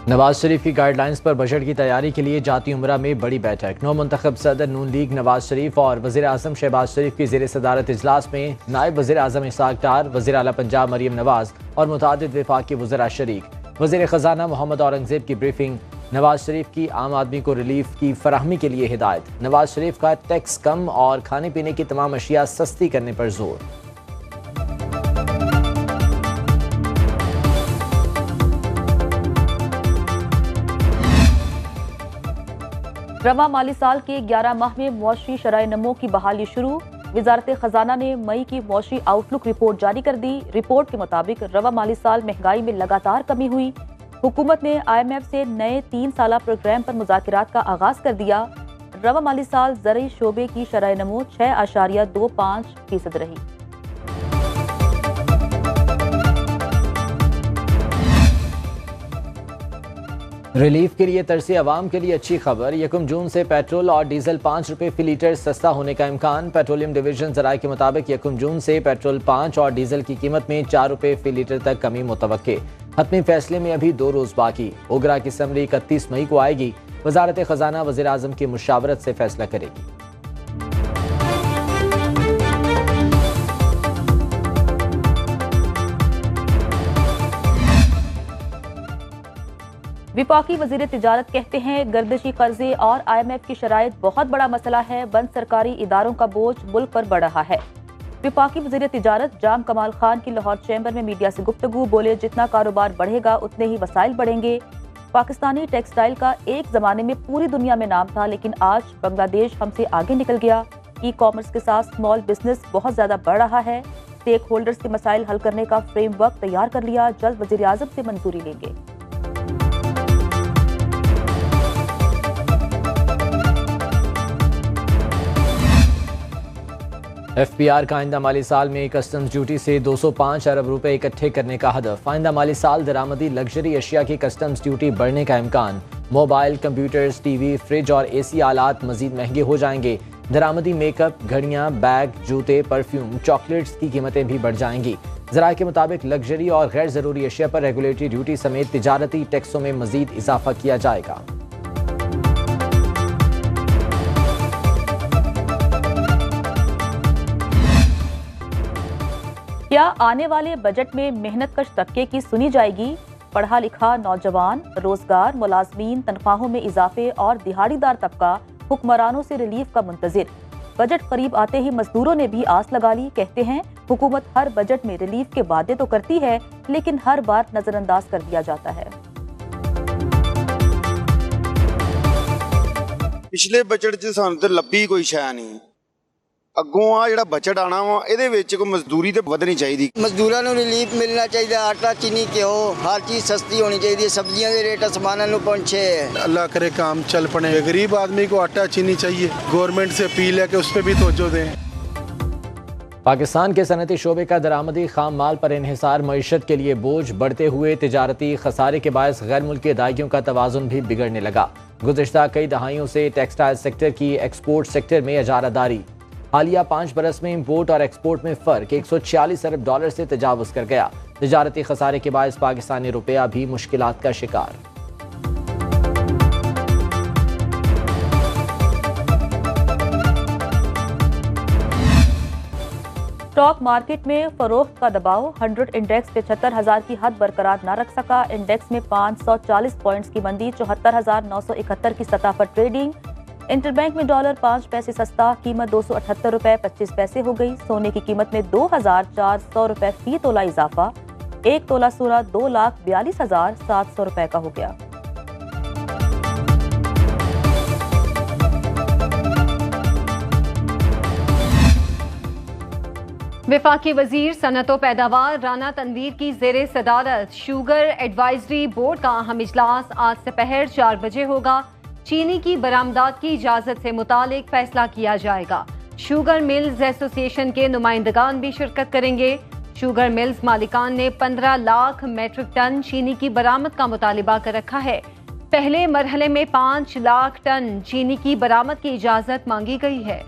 नवाज शरीफ की गाइडलाइंस पर बजट की तैयारी के लिए जाती उमरा में बड़ी बैठक। नौ मुंतखब सदर नून लीग नवाज शरीफ और वज़ीर आज़म शहबाज शरीफ की ज़ेर सदारत इजलास में नायब वज़ीर आज़म इसाक डार, वज़ीर आला पंजाब मरीम नवाज और मुतादिद वफाकी वज़रा शरीक। वज़ीर ख़जाना मोहम्मद औरंगज़ेब की ब्रीफिंग। नवाज शरीफ की आम आदमी को रिलीफ की फराहमी के लिए हिदायत। नवाज शरीफ का टैक्स कम और खाने पीने की तमाम अशिया सस्ती करने पर जोर। रवा माली साल के 11 माह में मुआशी शराय नमो की बहाली शुरू। वजारत खजाना ने मई की मुआशी आउटलुक रिपोर्ट जारी कर दी। रिपोर्ट के मुताबिक रवा माली साल महंगाई में लगातार कमी हुई। हुकूमत ने IMF से नए 3 साला प्रोग्राम पर मुज़ाकिरात का आगाज कर दिया। रवा माली साल ज़रई शोबे की शराय नमो 6.25% रही। रिलीफ के लिए तरसे अवाम के लिए अच्छी खबर। 1 जून से पेट्रोल और डीजल 5 रुपए फी लीटर सस्ता होने का इम्कान। पेट्रोलियम डिवीजन जराये के मुताबिक 1 जून से पेट्रोल 5 और डीजल की कीमत में 4 रुपए फी लीटर तक कमी मुतवक्के। हतमी फैसले में अभी 2 रोज बाकी। ओगरा की समरी 31 मई को आएगी। वजारत खजाना वज़ीर आज़म की मुशावरत से फैसला करेगी। विफाकी वजीर तिजारत कहते हैं गर्दिशी कर्जे और IMF की शराइत बहुत बड़ा मसला है। बंद सरकारी इदारों का बोझ मुल्क पर बढ़ रहा है। विफाकी वजीर तिजारत जाम कमाल खान की लाहौर चैम्बर में मीडिया से गुफ्तगू। बोले, जितना कारोबार बढ़ेगा उतने ही वसाइल बढ़ेंगे। पाकिस्तानी टेक्सटाइल का एक जमाने में पूरी दुनिया में नाम था, लेकिन आज बांग्लादेश हमसे आगे निकल गया। ई-कॉमर्स के साथ स्मॉल बिजनेस बहुत ज्यादा बढ़ रहा है। स्टेक होल्डर्स के मसाइल हल करने का फ्रेमवर्क तैयार कर लिया। जल्द वजीर आज़म से मंजूरी लेंगे। FPR का आइंदा माली साल में कस्टम्स ड्यूटी से 205 अरब रुपए इकट्ठे करने का हदफ। आइंदा माली साल दरामदी लग्जरी अशिया की कस्टम्स ड्यूटी बढ़ने का इम्कान। मोबाइल, कंप्यूटर्स, टीवी, फ्रिज और AC आलात मजीद महंगे हो जाएंगे। दरामदी मेकअप, घड़ियां, बैग, जूते, परफ्यूम, चॉकलेट्स की कीमतें भी बढ़ जाएंगी। ज़राए के मुताबिक लग्जरी और गैर ज़रूरी अशिया पर रेगुलेटरी ड्यूटी समेत तिजारती टैक्सों में मजीद इजाफा किया जाएगा। क्या आने वाले बजट में मेहनतकश तबके की सुनी जाएगी? पढ़ा लिखा नौजवान, रोजगार, मुलाजमीन, तनख्वाहों में इजाफे और दिहाड़ीदार तबका हुक्मरानों से रिलीफ का मुंतजिर। बजट करीब आते ही मजदूरों ने भी आस लगा ली। कहते हैं हुकूमत हर बजट में रिलीफ के वादे तो करती है, लेकिन हर बार नजरअंदाज कर दिया जाता है। पिछले बजट 'ਚ ਸਾਨੂੰ ਤੇ ਲੱਭੀ ਕੋਈ ਸ਼ੈ ਨਹੀਂ। ਅੱਗੋਂ ਆ ਜਿਹੜਾ ਬਜਟ ਆਣਾ ਵਾ ਇਹਦੇ ਵਿੱਚ ਕੋਈ ਮਜ਼ਦੂਰੀ ਤੇ ਵਧਣੀ ਚਾਹੀਦੀ। ਮਜ਼ਦੂਰਾਂ ਨੂੰ ਰਿਲੀਫ ਮਿਲਣਾ ਚਾਹੀਦਾ। ਆਟਾ, चीनी, घ्यो हर चीज़ सस्ती होनी चाहिए। सब्जियां के रेट आसमानों में पहुंचे। अल्लाह करे काम चल पड़े। गरीब आदमी को आटा चीनी चाहिए। गवर्नमेंट से अपील है कि उस पर भी तवज्जो दें। पाकिस्तान के सनती शोबे का दरामदी खाम माल पर इन्हिसार मईशत के लिए बोझ बढ़ते हुए तिजारती खसारे के बायस गैर मुल्की अदायगियों का तवाजुन भी बिगड़ने लगा। गुज़िश्ता कई दहाइयों से टेक्सटाइल सेक्टर की एक्सपोर्ट सेक्टर में इजारादारी। हालिया 5 बरस में इंपोर्ट और एक्सपोर्ट में फर्क 146 अरब डॉलर से तजावुज कर गया। तिजारती खसारे के बायस पाकिस्तानी रुपया भी मुश्किलात का शिकार। स्टॉक मार्केट में फरोख्त का दबाव। 100 इंडेक्स 75,000 की हद बरकरार न रख सका। इंडेक्स में 540 पॉइंट्स की मंदी। 74,971 की सतह पर ट्रेडिंग। इंटरबैंक में डॉलर 5 पैसे सस्ता। कीमत 278 रुपए 25 पैसे हो गई। सोने की कीमत में 2,400 रुपए फी तोला इजाफा। 1 तोला सोना 2,42,700 रुपए का हो गया। विफाकी वजीर सनत व पैदावार राना तनवीर की जेर सदारत शुगर एडवाइजरी बोर्ड का अहम इजलास आज दोपहर 4 बजे होगा। चीनी की बरामदात की इजाजत से मुतालिक फैसला किया जाएगा। शुगर मिल्स एसोसिएशन के नुमाइंदगान भी शिरकत करेंगे। शुगर मिल्स मालिकान ने 15 लाख मेट्रिक टन चीनी की बरामद का मुतालिबा कर रखा है। पहले मरहले में 5 लाख टन चीनी की बरामद की इजाजत मांगी गई है।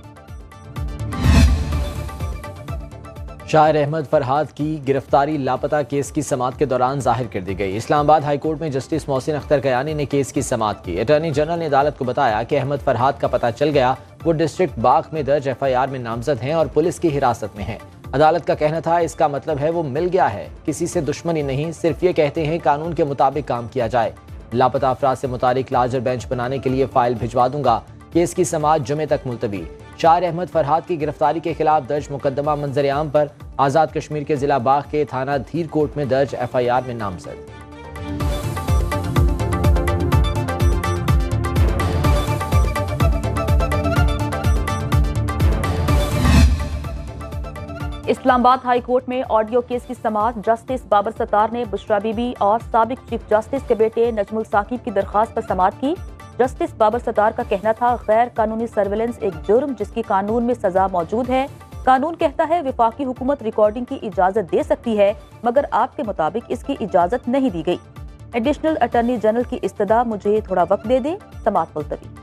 शायर अहमद फरहाद की गिरफ्तारी लापता केस की समाअत के दौरान जाहिर कर दी गई। इस्लामाबाद हाई कोर्ट में जस्टिस मोहसिन अख्तर कयानी ने केस की समाअत की। अटॉर्नी जनरल ने अदालत को बताया कि अहमद फरहाद का पता चल गया, वो डिस्ट्रिक्ट बाग में दर्ज FIR में नामजद हैं और पुलिस की हिरासत में हैं। अदालत का कहना था इसका मतलब है वो मिल गया है, किसी से दुश्मनी नहीं, सिर्फ ये कहते हैं कानून के मुताबिक काम किया जाए। लापता अफराद से मुतालिक लार्जर बेंच बनाने के लिए फाइल भिजवा दूंगा। केस की समाअत जुमे तक मुलतवी। शायर अहमद फरहाद की गिरफ्तारी के खिलाफ दर्ज मुकदमा मंजर-ए-आम पर आज़ाद कश्मीर के जिला बाग के थाना धीर कोट में दर्ज FIR में नामजद। इस्लामाबाद हाई कोर्ट में ऑडियो केस की समाअत जस्टिस बाबर सत्तार ने बुशरा बीबी और साबिक चीफ जस्टिस के बेटे नजमुल साकिब की दरख्वास्त पर समाअत की। जस्टिस बाबर सत्तार का कहना था गैर कानूनी सर्वेलेंस एक जुर्म जिसकी कानून में सजा मौजूद है। कानून कहता है विफाकी हुकूमत रिकॉर्डिंग की इजाजत दे सकती है, मगर आपके मुताबिक इसकी इजाजत नहीं दी गई। एडिशनल अटॉर्नी जनरल की इस्तदा मुझे थोड़ा वक्त दे दे, समाअत मुलतवी।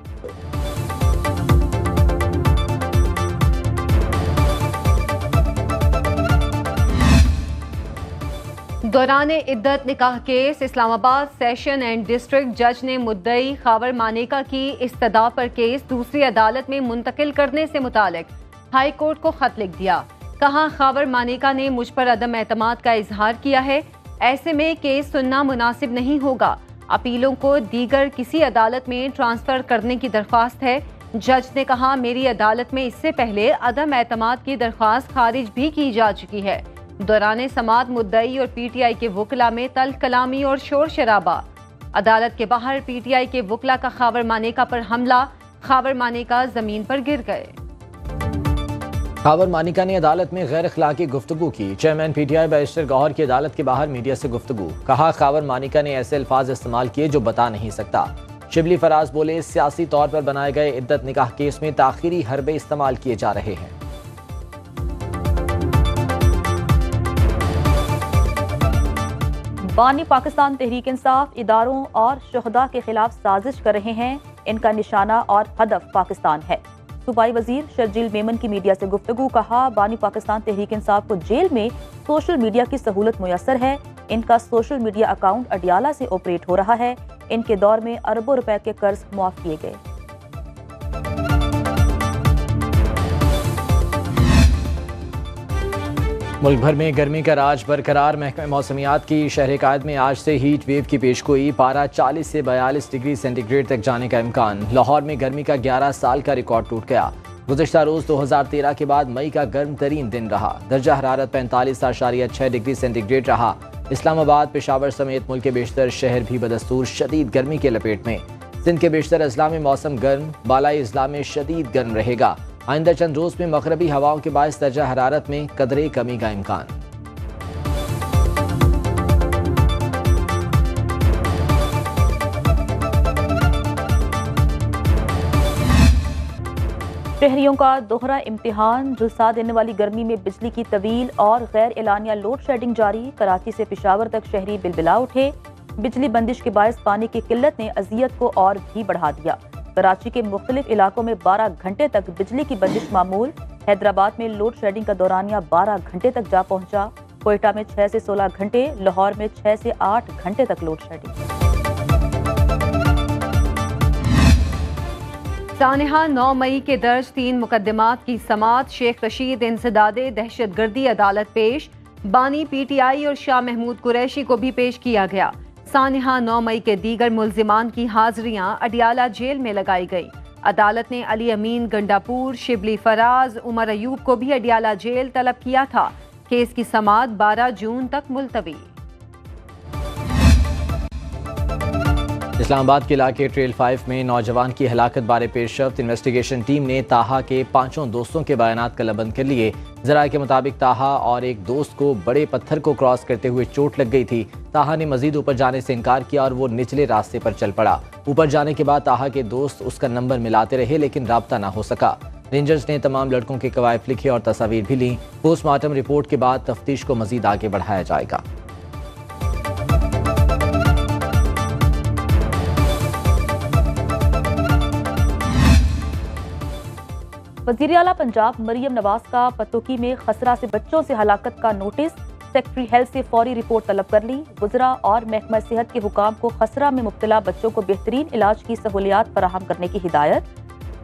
दौरान इद्दत निकाह case Islamabad session and district जज ने मुद्दई खावर मानेका की इस्तदा पर केस दूसरी अदालत में मुंतकिल करने से मुतालिक हाई कोर्ट को खत लिख दिया। कहा खावर मानेका ने मुझ पर अदम एतमाद का इजहार किया है, ऐसे में केस सुनना मुनासिब नहीं होगा। अपीलों को दीगर किसी अदालत में ट्रांसफर करने की दरख्वास्त है। जज ने कहा मेरी अदालत में इससे पहले अदम एतमाद की दरख्वास्त खारिज भी की जा चुकी है। दौरान समाअत मुद्दई और PTI के वकला में तल्ख कलामी और शोर शराबा। अदालत के बाहर PTI के वकला का खावर मानेका पर हमला, खावर मानेका जमीन पर गिर गए। खावर मानेका ने अदालत में गैर अखलाकी गुफ्तगू की। चेयरमैन PTI बैरिस्टर गौहर की अदालत के बाहर मीडिया से गुफ्तगू। कहा खावर मानेका ने ऐसे अल्फाज इस्तेमाल किए जो बता नहीं सकता। शिबली फराज बोले सियासी तौर पर बनाए गए इद्दत निकाह केस में ताखीरी हरबे इस्तेमाल किए जा रहे हैं। बानी पाकिस्तान तहरीक इंसाफ इदारों और शुहदा के खिलाफ साजिश कर रहे हैं। इनका निशाना और हदफ पाकिस्तान है। सूबाई वजीर शर्जील मेमन की मीडिया से गुफ्तगू। कहा बानी पाकिस्तान तहरीक इंसाफ को जेल में सोशल मीडिया की सहूलत मुयसर है। इनका सोशल मीडिया अकाउंट अडियाला से ऑपरेट हो रहा है। इनके दौर में अरबों रुपए के कर्ज माफ किए गए। मुल्क भर में गर्मी का राज बरकरार। महकमा मौसमियात की शहर कायद में आज से हीट वेव की पेशगोई। पारा 40 से 42 डिग्री सेंटीग्रेड तक जाने का इम्कान। लाहौर में गर्मी का 11 साल का रिकॉर्ड टूट गया। गुज़िश्ता रोज़ 2013 के बाद मई का गर्म तरीन दिन रहा। दर्जा हरारत 45.6 डिग्री सेंटीग्रेड रहा। इस्लामाबाद, पेशावर समेत मुल्क के बेशतर शहर भी बदस्तूर शदीद गर्मी के लपेट में। सिंध के बेशतर अजला में मौसम गर्म, बालाई अजला में शदीद गर्म रहेगा। आइंदा चंद रोज में मगरबी हवाओं के बायस दर्जा हरारत में कदरे कमी का इम्कान। शहरियों का दोहरा इम्तिहान। झुलसा देने वाली गर्मी में बिजली की तवील और गैर एलानिया लोड शेडिंग जारी। कराची से पेशावर तक शहरी बिलबिला उठे। बिजली बंदिश के बायस पानी की किल्लत ने अजियत को और भी बढ़ा दिया। कराची के मुख्तलिफ इलाकों में 12 घंटे तक बिजली की बंदिश मामूल। हैदराबाद में लोड शेडिंग का दौरानिया 12 घंटे तक जा पहुंचा। कोयटा में 6 से 16 घंटे, लाहौर में 6 से 8 घंटे तक लोड शेडिंग। सानिहा 9 मई के दर्ज 3 मुकदमात की समाअत। शेख रशीद इंसदादे दहशतगर्दी अदालत पेश। बानी PTI और शाह महमूद कुरैशी को भी पेश किया गया। सानिहा 9 मई के दीगर मुल्जिमान की हाजिरियां अडियाला जेल में लगाई गई। अदालत ने अली अमीन गंडापुर, शिबली फराज, उमर अयूब को भी अडियाला जेल तलब किया था। केस की समाअत 12 जून तक मुलतवी। इस्लामाबाद के इलाके ट्रेल 5 में नौजवान की हलाकत बारे पेशरफ्त। इन्वेस्टिगेशन टीम ने ताहा के 5 दोस्तों के बयानात कलमबंद कर लिए। ज़राए के मुताबिक ताहा और एक दोस्त को बड़े पत्थर को क्रॉस करते हुए चोट लग गई थी। ताहा ने मजीद ऊपर जाने से इनकार किया और वो निचले रास्ते पर चल पड़ा। ऊपर जाने के बाद ताहा के दोस्त उसका नंबर मिलाते रहे लेकिन राब्ता ना हो सका। रेंजर्स ने तमाम लड़कों के कवायद लिखे और तस्वीर भी ली। पोस्टमार्टम रिपोर्ट के बाद तफ्तीश को मजीद आगे बढ़ाया जाएगा। वज़ीर आला पंजाब मरियम नवाज का पतोकी में खसरा से बच्चों से हलाकत का नोटिस। सेक्रेटरी हेल्थ से फौरी रिपोर्ट तलब कर ली। वज़रा और महकमा सेहत के हुकाम को खसरा में मुब्तला बच्चों को बेहतरीन इलाज की सहूलियात फराहम करने की हिदायत।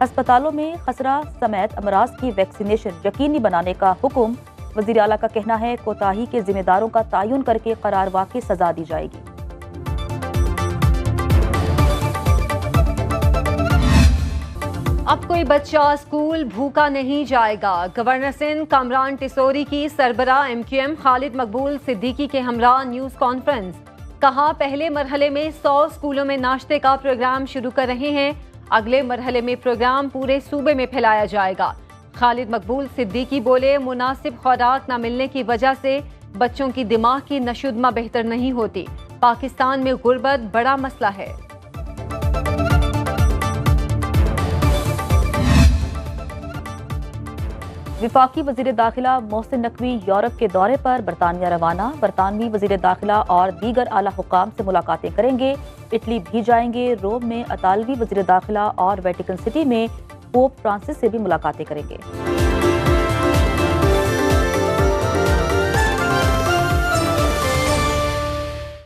अस्पतालों में खसरा समेत अमराज की वैक्सीनेशन यकीनी बनाने का हुक्म। वज़ीर आला का कहना है कोताही के जिम्मेदारों का तयन करके करारवा की सजा दी जाएगी। अब कोई बच्चा स्कूल भूखा नहीं जाएगा। गवर्नर सिंध कामरान टिसोरी की सरबरा MQM खालिद मकबूल सिद्दीकी के हमरा न्यूज कॉन्फ्रेंस। कहा पहले मरहले में 100 स्कूलों में नाश्ते का प्रोग्राम शुरू कर रहे हैं। अगले मरहले में प्रोग्राम पूरे सूबे में फैलाया जाएगा। खालिद मकबूल सिद्दीकी बोले मुनासिब खुराक न मिलने की वजह से बच्चों की दिमाग की नशोदमा बेहतर नहीं होती। पाकिस्तान में गुर्बत बड़ा मसला है। विफाकी वज़ीर दाखिला मोहसिन नकवी यूरोप के दौरे पर बरतानिया रवाना। बरतानवी वज़ीर दाखिला और दीगर आला हुकाम से मुलाकातें करेंगे। इटली भी जाएंगे। रोम में अतालवी वज़ीर दाखिला और वेटिकन सिटी में पोप फ्रांसिस से भी मुलाकातें करेंगे।